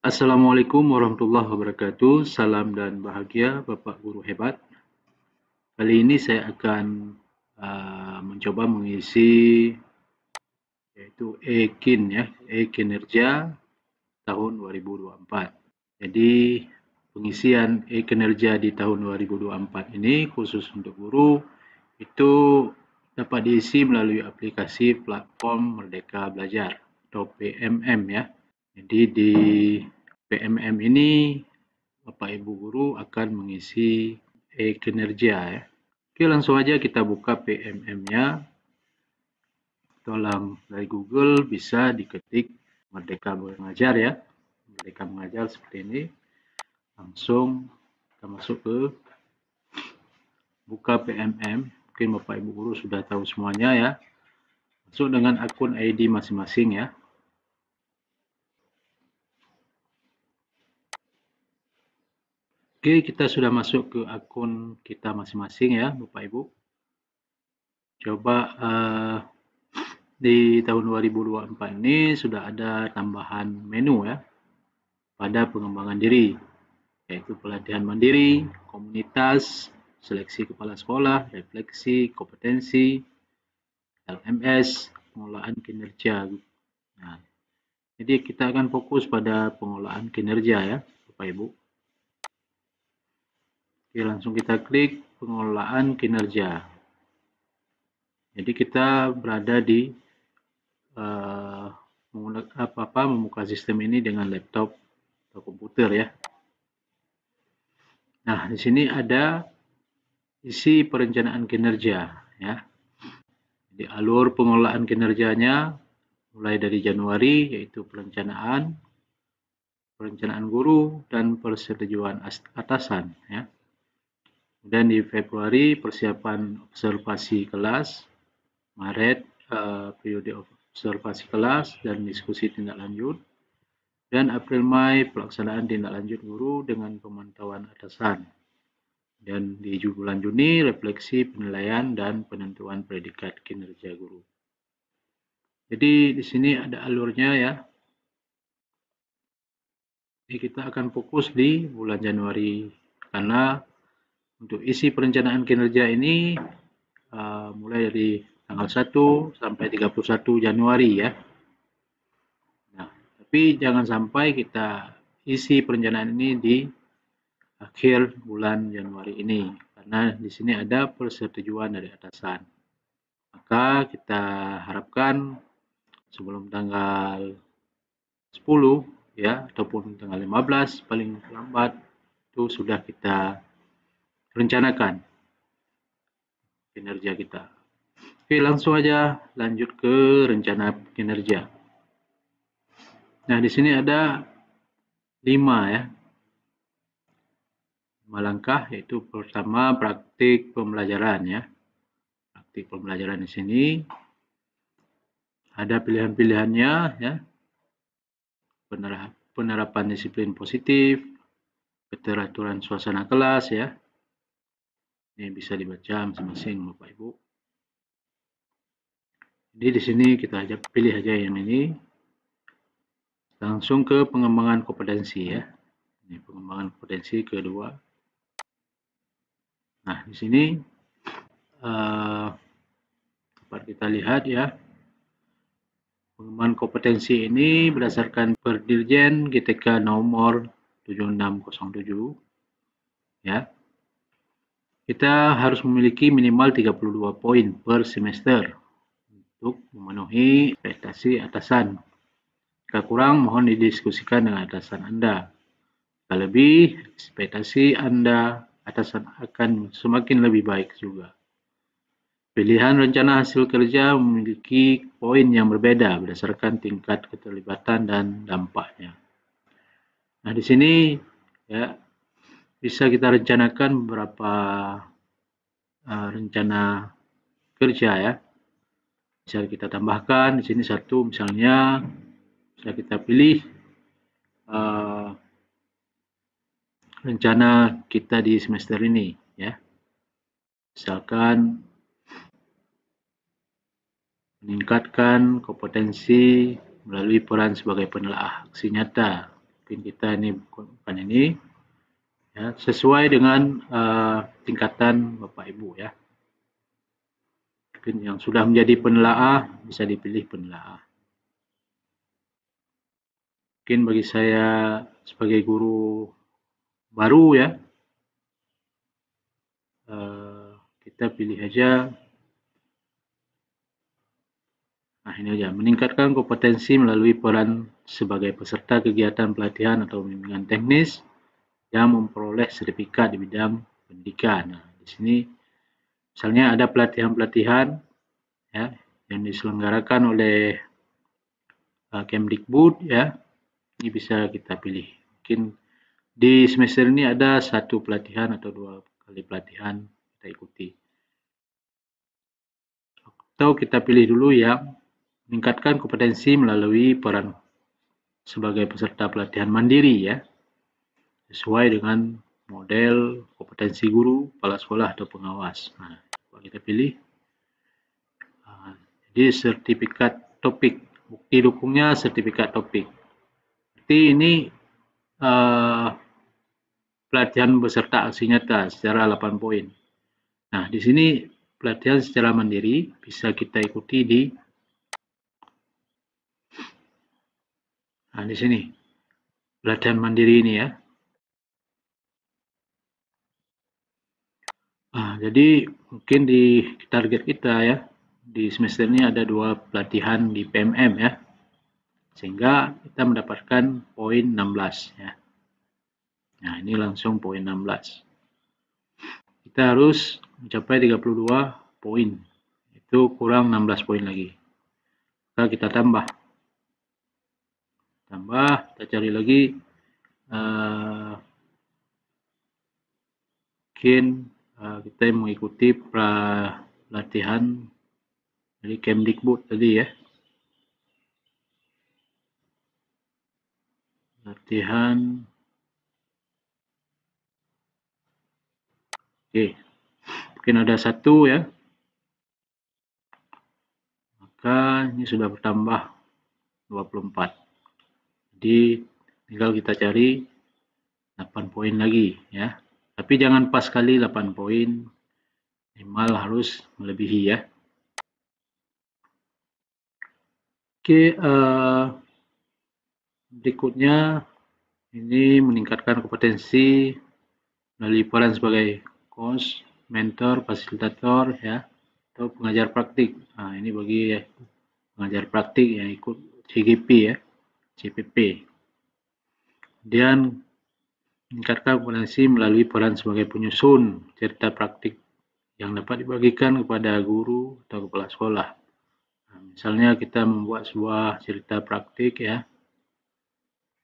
Assalamualaikum warahmatullahi wabarakatuh. Salam dan bahagia Bapak Guru hebat. Kali ini saya akan mencoba mengisi yaitu E-Kin ya, E-Kinerja tahun 2024. Jadi pengisian E-Kinerja di tahun 2024 ini khusus untuk guru itu dapat diisi melalui aplikasi platform Merdeka Belajar atau PMM ya. Jadi di PMM ini Bapak Ibu Guru akan mengisi kinerja ya. Oke, langsung aja kita buka PMM-nya. Tolong dari Google bisa diketik Merdeka Mengajar ya. Merdeka Mengajar seperti ini. Langsung kita masuk ke buka PMM. Mungkin Bapak Ibu Guru sudah tahu semuanya ya. Masuk dengan akun ID masing-masing ya. Oke, kita sudah masuk ke akun kita masing-masing ya, Bapak Ibu. Coba di tahun 2024 ini sudah ada tambahan menu ya pada pengembangan diri, yaitu pelatihan mandiri, komunitas, seleksi kepala sekolah, refleksi, kompetensi, LMS, pengelolaan kinerja. Nah, jadi kita akan fokus pada pengelolaan kinerja ya, Bapak Ibu. Oke, langsung kita klik pengelolaan kinerja. Jadi kita berada di membuka sistem ini dengan laptop atau komputer ya. Nah, di sini ada isi perencanaan kinerja ya. Jadi alur pengelolaan kinerjanya mulai dari Januari yaitu perencanaan guru dan persetujuan atasan ya. Dan di Februari persiapan observasi kelas, Maret periode observasi kelas dan diskusi tindak lanjut, dan April-Mei pelaksanaan tindak lanjut guru dengan pemantauan atasan. Dan di bulan Juni refleksi penilaian dan penentuan predikat kinerja guru. Jadi di sini ada alurnya ya. Jadi kita akan fokus di bulan Januari karena untuk isi perencanaan kinerja ini mulai dari tanggal 1 sampai 31 Januari ya. Nah, tapi jangan sampai kita isi perencanaan ini di akhir bulan Januari ini karena di sini ada persetujuan dari atasan. Maka kita harapkan sebelum tanggal 10 ya ataupun tanggal 15 paling lambat itu sudah kita rencanakan kinerja kita. Oke, langsung aja lanjut ke rencana kinerja. Nah, di sini ada 5 ya. 5 langkah, yaitu pertama praktik pembelajaran ya. Praktik pembelajaran di sini ada pilihan-pilihannya ya. Penerapan disiplin positif, keteraturan suasana kelas ya. Ini bisa dibaca masing-masing Bapak Ibu. Jadi di sini kita pilih aja yang ini. Langsung ke pengembangan kompetensi ya. Ini pengembangan kompetensi kedua. Nah, di sini dapat kita lihat ya. Pengembangan kompetensi ini berdasarkan Perdirjen GTK nomor 7607 ya. Kita harus memiliki minimal 32 poin per semester untuk memenuhi ekspektasi atasan. Jika kurang, mohon didiskusikan dengan atasan Anda. Jika lebih, ekspektasi Anda atasan akan semakin lebih baik juga. Pilihan rencana hasil kerja memiliki poin yang berbeda berdasarkan tingkat keterlibatan dan dampaknya. Nah, di sini ya bisa kita rencanakan beberapa rencana kerja ya. Bisa kita tambahkan di sini satu, misalnya bisa kita pilih rencana kita di semester ini ya. Misalkan meningkatkan kompetensi melalui peran sebagai penelaah aksi nyata mungkin kita ini bukan ini, ya, sesuai dengan tingkatan Bapak Ibu ya. Mungkin yang sudah menjadi penelaah bisa dipilih penelaah. Mungkin bagi saya sebagai guru baru ya, kita pilih aja. Nah, ini aja, meningkatkan kompetensi melalui peran sebagai peserta kegiatan pelatihan atau bimbingan teknis yang memperoleh sertifikat di bidang pendidikan. Nah, di sini misalnya ada pelatihan-pelatihan ya yang diselenggarakan oleh Kemdikbud ya, ini bisa kita pilih. Mungkin di semester ini ada 1 pelatihan atau 2 kali pelatihan kita ikuti. Atau kita pilih dulu yang meningkatkan kompetensi melalui peran sebagai peserta pelatihan mandiri ya, sesuai dengan model kompetensi guru, kepala sekolah atau pengawas. Nah, kita pilih. Jadi sertifikat topik, bukti dukungnya sertifikat topik. Jadi ini pelatihan beserta aksi nyata secara 8 poin. Nah, di sini pelatihan secara mandiri bisa kita ikuti di sini. Pelatihan mandiri ini ya. Jadi mungkin di target kita ya, di semester ini ada 2 pelatihan di PMM ya. Sehingga kita mendapatkan poin 16 ya. Nah, ini langsung poin 16. Kita harus mencapai 32 poin. Itu kurang 16 poin lagi. Maka kita tambah, kita cari lagi mungkin kita mengikuti pelatihan dari Kemdikbud tadi ya, latihan mungkin ada 1 ya, maka ini sudah bertambah 24. Jadi tinggal kita cari 8 poin lagi ya. Tapi jangan pas kali 8 poin, minimal harus melebihi ya. Oke, berikutnya ini meningkatkan kompetensi melalui peran sebagai coach, mentor, fasilitator ya, atau pengajar praktik. Nah, ini bagi pengajar praktik yang ikut CGP ya, CPP. Kemudian meningkatkan kompetensi melalui peran sebagai penyusun cerita praktik yang dapat dibagikan kepada guru atau kepala sekolah. Nah, misalnya kita membuat sebuah cerita praktik ya,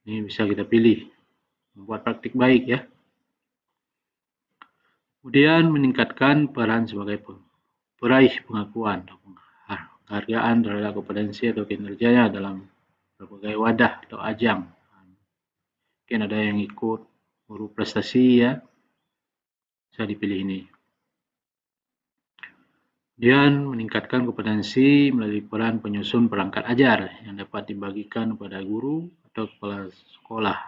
ini bisa kita pilih membuat praktik baik ya. Kemudian meningkatkan peran sebagai peraih pengakuan atau penghargaan terhadap kompetensi atau kinerjanya dalam berbagai wadah atau ajang. Mungkin ada yang ikut guru prestasi ya, bisa dipilih ini. Kemudian meningkatkan kompetensi melalui peran penyusun perangkat ajar yang dapat dibagikan kepada guru atau kepala sekolah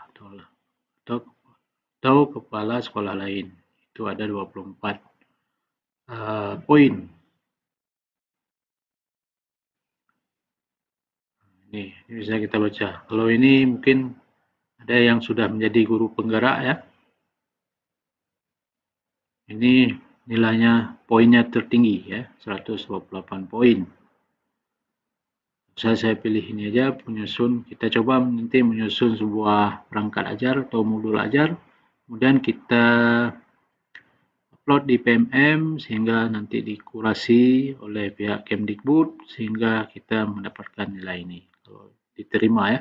atau kepala sekolah lain. Itu ada 24 poin. Ini bisa kita baca. Kalau ini mungkin ada yang sudah menjadi guru penggerak ya. Ini nilainya poinnya tertinggi ya, 128 poin. Saya pilih ini aja, penyusun. Kita coba nanti menyusun sebuah perangkat ajar atau modul ajar, kemudian kita upload di PMM sehingga nanti dikurasi oleh pihak Kemdikbud sehingga kita mendapatkan nilai ini kalau diterima ya.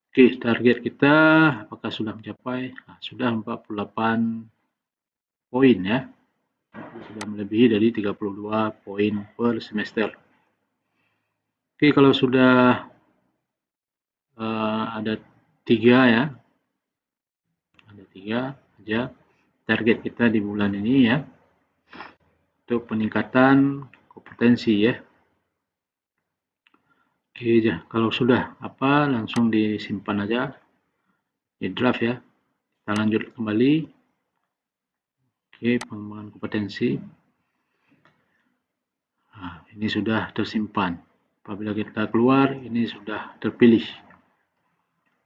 Oke, target kita apakah sudah mencapai? Nah, sudah 48 poin ya. Sudah melebihi dari 32 poin per semester. Oke, kalau sudah ada 3 ya. Ada 3 aja target kita di bulan ini ya. Untuk peningkatan kompetensi ya. Oke, kalau sudah langsung disimpan aja. di draft ya. Kita lanjut kembali. Oke, pengembangan kompetensi. Nah, ini sudah tersimpan. Apabila kita keluar, ini sudah terpilih.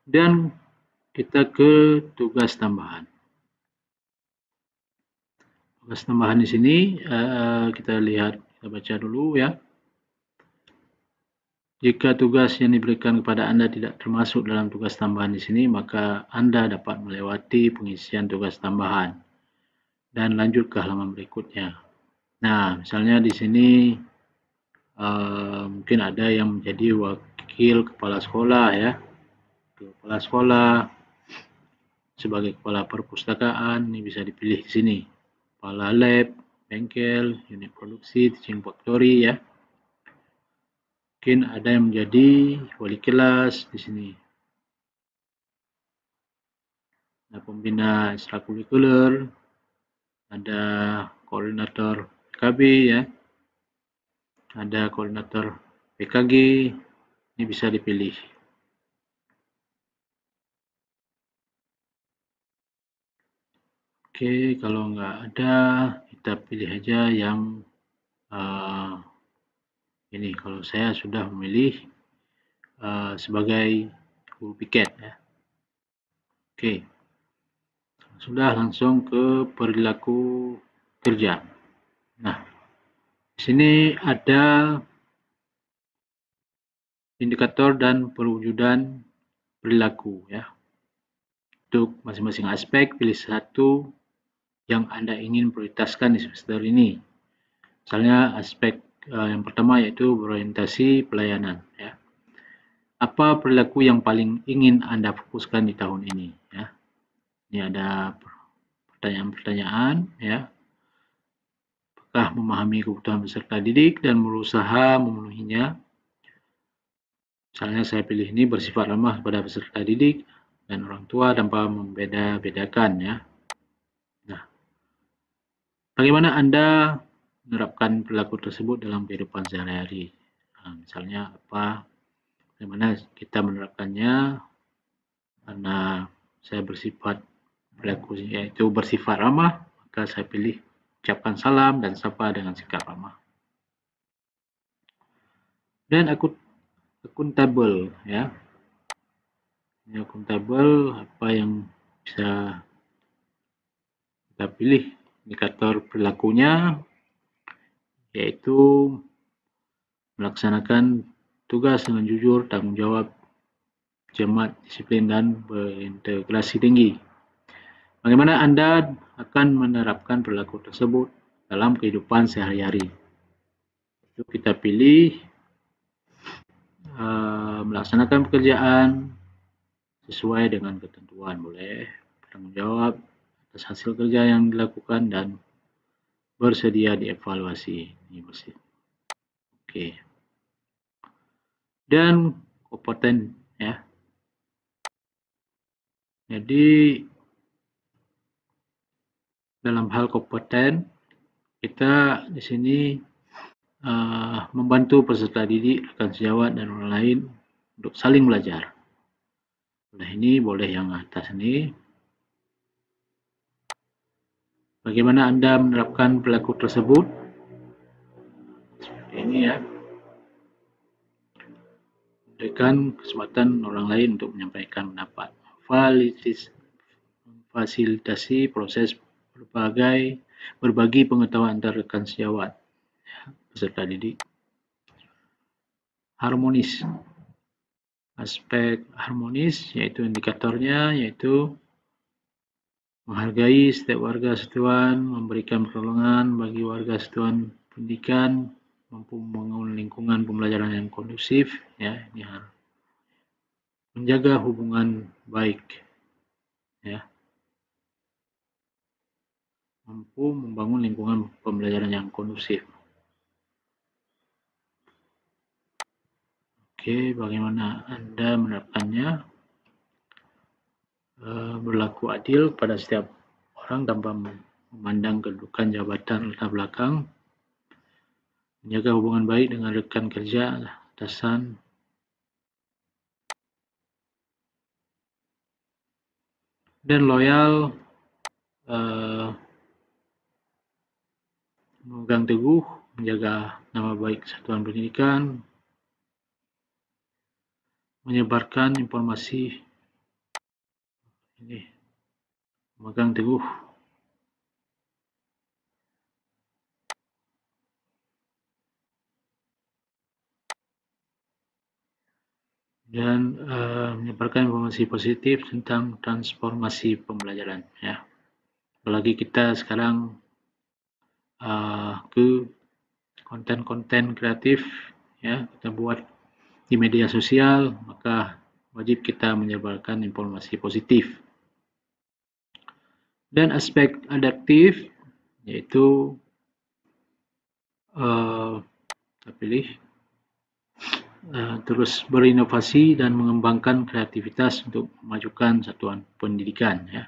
Dan kita ke tugas tambahan. Tugas tambahan di sini kita lihat, kita baca dulu ya. Jika tugas yang diberikan kepada Anda tidak termasuk dalam tugas tambahan di sini, maka Anda dapat melewati pengisian tugas tambahan dan lanjut ke halaman berikutnya. Nah, misalnya di sini mungkin ada yang menjadi wakil kepala sekolah ya. Kepala sekolah sebagai kepala perpustakaan ini bisa dipilih di sini. Kepala lab, bengkel, unit produksi, teaching factory ya. Mungkin ada yang menjadi wali kelas di sini. Ada pembina ekstrakurikuler, ada koordinator PKB ya, ada koordinator PKG, ini bisa dipilih. Oke, kalau nggak ada, kita pilih aja yang ini. Kalau saya sudah memilih sebagai guru piket ya. Oke, sudah langsung ke perilaku kerja. Nah, di sini ada indikator dan perwujudan perilaku ya. Untuk masing-masing aspek, pilih satu yang Anda ingin prioritaskan di semester ini. Misalnya aspek yang pertama yaitu berorientasi pelayanan ya. Apa perilaku yang paling ingin Anda fokuskan di tahun ini ya. Ini ada pertanyaan-pertanyaan ya. Apakah memahami kebutuhan peserta didik dan berusaha memenuhinya? Misalnya saya pilih ini bersifat ramah pada peserta didik dan orang tua tanpa membeda-bedakan ya. Nah, bagaimana Anda menerapkan perilaku tersebut dalam kehidupan sehari-hari? Nah, misalnya bagaimana kita menerapkannya? Karena saya bersifat perilaku yaitu bersifat ramah, maka saya pilih ucapkan salam dan sapa dengan sikap ramah. Dan akuntabel ya. Ini akuntabel, apa yang bisa kita pilih indikator perilakunya yaitu melaksanakan tugas dengan jujur, tanggung jawab, cermat, disiplin, dan berintegrasi tinggi. Bagaimana Anda akan menerapkan perilaku tersebut dalam kehidupan sehari-hari? Itu kita pilih melaksanakan pekerjaan sesuai dengan ketentuan, boleh bertanggung jawab atas hasil kerja yang dilakukan dan bersedia dievaluasi. Ini bersih. Oke. Dan kompeten ya. Jadi dalam hal kompeten kita di sini membantu peserta didik, rekan sejawat dan orang lain untuk saling belajar. Nah, ini boleh yang atas ini. Bagaimana Anda menerapkan perilaku tersebut? Seperti ini ya. Berikan kesempatan orang lain untuk menyampaikan pendapat. Fasilitasi proses berbagi pengetahuan antar rekan sejawat peserta didik. Harmonis. Aspek harmonis yaitu indikatornya yaitu menghargai setiap warga satuan, memberikan pertolongan bagi warga satuan pendidikan, mampu membangun lingkungan pembelajaran yang kondusif ya, ini harus menjaga hubungan baik ya. Mampu membangun lingkungan pembelajaran yang kondusif. Oke, bagaimana Anda menerapkannya? Berlaku adil pada setiap orang tanpa memandang kedudukan, jabatan, latar belakang. Menjaga hubungan baik dengan rekan kerja, atasan. dan loyal, memegang teguh, menjaga nama baik satuan pendidikan, menyebarkan informasi ini, memegang teguh dan menyebarkan informasi positif tentang transformasi pembelajaran, ya. Apalagi kita sekarang ke konten-konten kreatif, ya, kita buat di media sosial, maka wajib kita menyebarkan informasi positif. Dan aspek adaptif, yaitu kita pilih terus berinovasi dan mengembangkan kreativitas untuk memajukan satuan pendidikan, ya.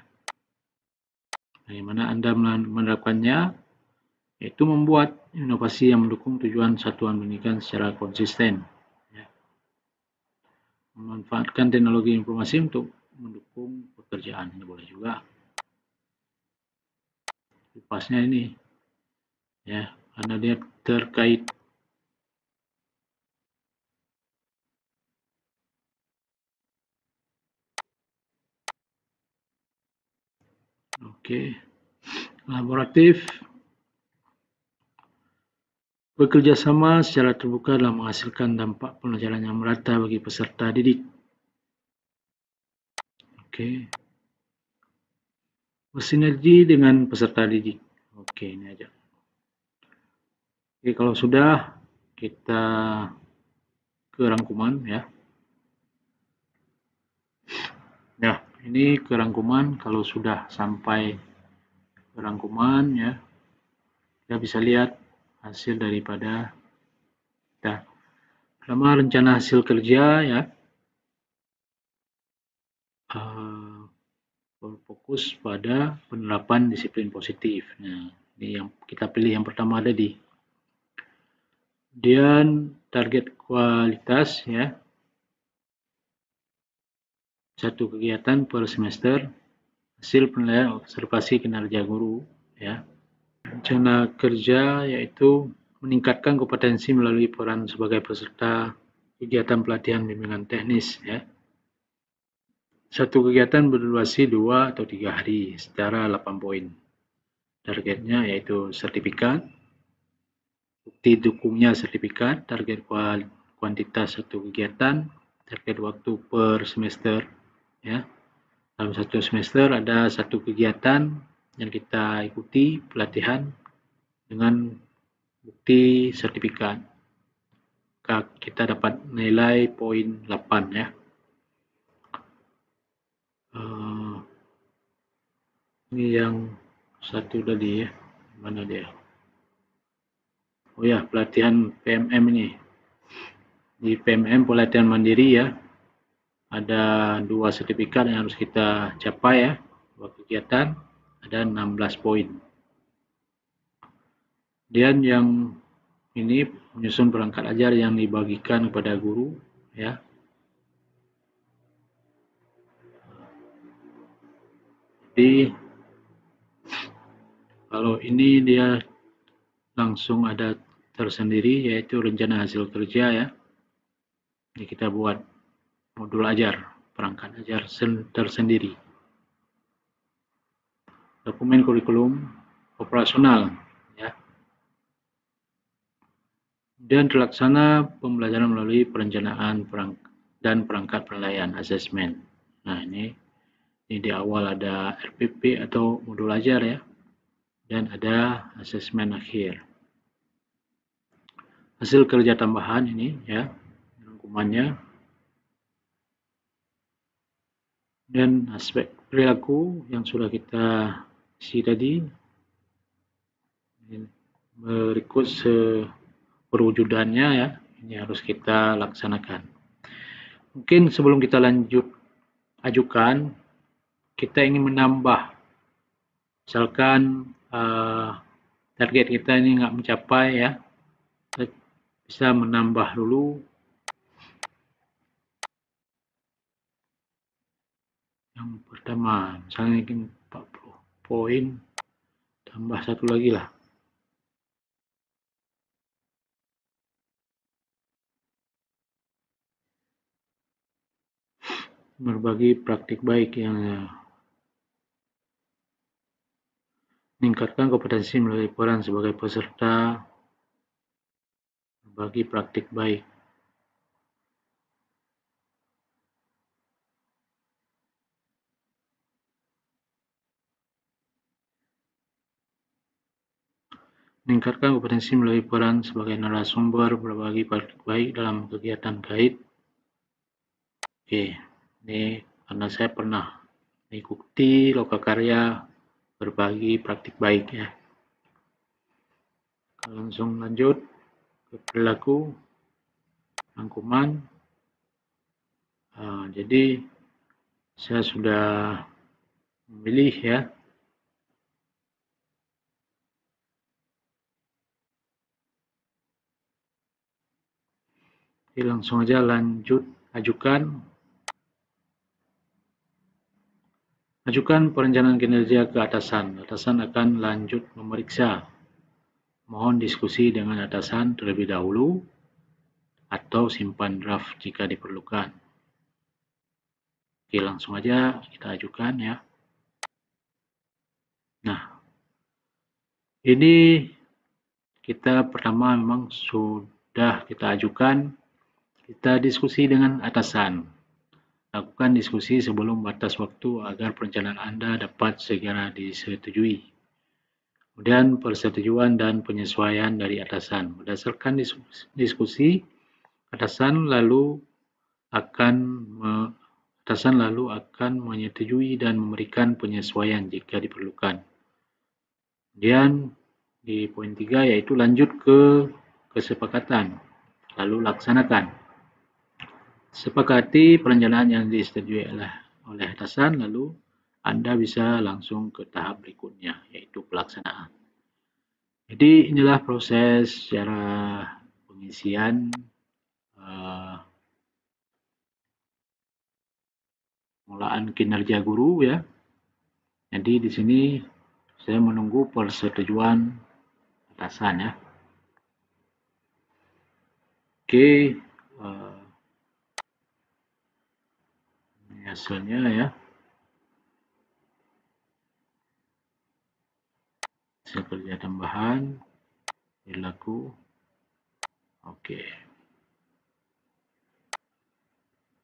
Bagaimana Anda menerapkannya? Yaitu membuat inovasi yang mendukung tujuan satuan pendidikan secara konsisten, ya. Memanfaatkan teknologi informasi untuk mendukung pekerjaan, ini boleh juga. Lupasnya ini, ya, karena dia terkait. Oke, kolaboratif, bekerja sama secara terbuka dalam menghasilkan dampak pembelajaran yang merata bagi peserta didik. Oke, bersinergi dengan peserta didik. Oke, ini aja. Oke, kalau sudah, kita ke rangkuman, ya. Nah, ini ke rangkuman. Kalau sudah sampai ke rangkuman, ya, kita bisa lihat hasil daripada kita. Pertama, rencana hasil kerja, ya, berfokus pada penerapan disiplin positif. Nah, ini yang kita pilih yang pertama tadi. Kemudian target kualitas, ya, satu kegiatan per semester, hasil penilaian observasi kinerja guru, ya. Rencana kerja yaitu meningkatkan kompetensi melalui peran sebagai peserta kegiatan pelatihan bimbingan teknis, ya. Satu kegiatan berdurasi 2 atau 3 hari secara 8 poin. Targetnya yaitu sertifikat, bukti dukungnya sertifikat, target kuantitas satu kegiatan, target waktu per semester, ya. Dalam satu semester ada satu kegiatan yang kita ikuti pelatihan dengan bukti sertifikat. Maka kita dapat nilai poin 8, ya. Ini yang satu tadi, ya. Mana dia? Oh ya, pelatihan PMM ini. Di PMM pelatihan mandiri, ya, ada 2 sertifikat yang harus kita capai, ya. 2 kegiatan, ada 16 poin. Kemudian yang ini menyusun perangkat ajar yang dibagikan kepada guru, ya. Jadi kalau ini dia langsung ada tersendiri, yaitu rencana hasil kerja, ya. Ini kita buat modul ajar, perangkat ajar tersendiri. Dokumen kurikulum operasional, ya. Dan terlaksana pembelajaran melalui perencanaan dan perangkat penilaian asesmen. Nah, ini di awal ada RPP atau modul ajar, ya, dan ada asesmen akhir. Hasil kerja tambahan ini, ya, rangkumannya. Dan aspek perilaku yang sudah kita isi tadi, berikut perwujudannya, ya, ini harus kita laksanakan. Mungkin sebelum kita lanjut ajukan, kita ingin menambah, misalkan target kita ini nggak mencapai, ya, kita bisa menambah dulu, Yang pertama, misalnya ini 40 poin, tambah satu lagi lah. Berbagi praktik baik yang meningkatkan kompetensi melalui peran sebagai peserta, berbagi praktik baik. Meningkatkan kompetensi melalui peran sebagai narasumber, berbagi praktik baik dalam kegiatan guide. Oke, ini karena saya pernah mengikuti lokakarya berbagi praktik baik ya. Langsung lanjut ke perilaku rangkuman. Jadi saya sudah memilih ya. Oke, langsung aja lanjut, ajukan. Ajukan perencanaan kinerja ke atasan. Atasan akan lanjut memeriksa. Mohon diskusi dengan atasan terlebih dahulu atau simpan draft jika diperlukan. Oke, langsung aja kita ajukan ya. Nah, ini kita pertama memang sudah kita ajukan, kita diskusi dengan atasan. Lakukan diskusi sebelum batas waktu agar perencanaan Anda dapat segera disetujui. Kemudian persetujuan dan penyesuaian dari atasan. Berdasarkan diskusi, atasan lalu akan menyetujui dan memberikan penyesuaian jika diperlukan. Kemudian di poin 3 yaitu lanjut ke kesepakatan, lalu laksanakan. Sepakati perencanaan yang disetujui oleh atasan, lalu Anda bisa langsung ke tahap berikutnya, yaitu pelaksanaan. Jadi inilah proses secara pengisian pengelolaan kinerja guru ya. Jadi di sini saya menunggu persetujuan atasan ya. Oke, ini hasilnya ya. Hasil kerja tambahan, perilaku. Oke.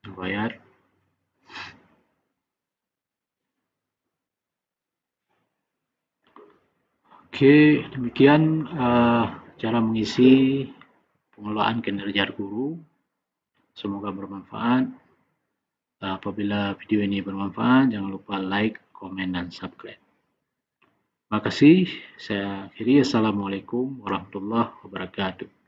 Bayar. Oke, demikian cara mengisi pengelolaan kinerja guru. Semoga bermanfaat. Apabila video ini bermanfaat, jangan lupa like, komen, dan subscribe. Terima kasih. Saya akhiri. Assalamualaikum warahmatullahi wabarakatuh.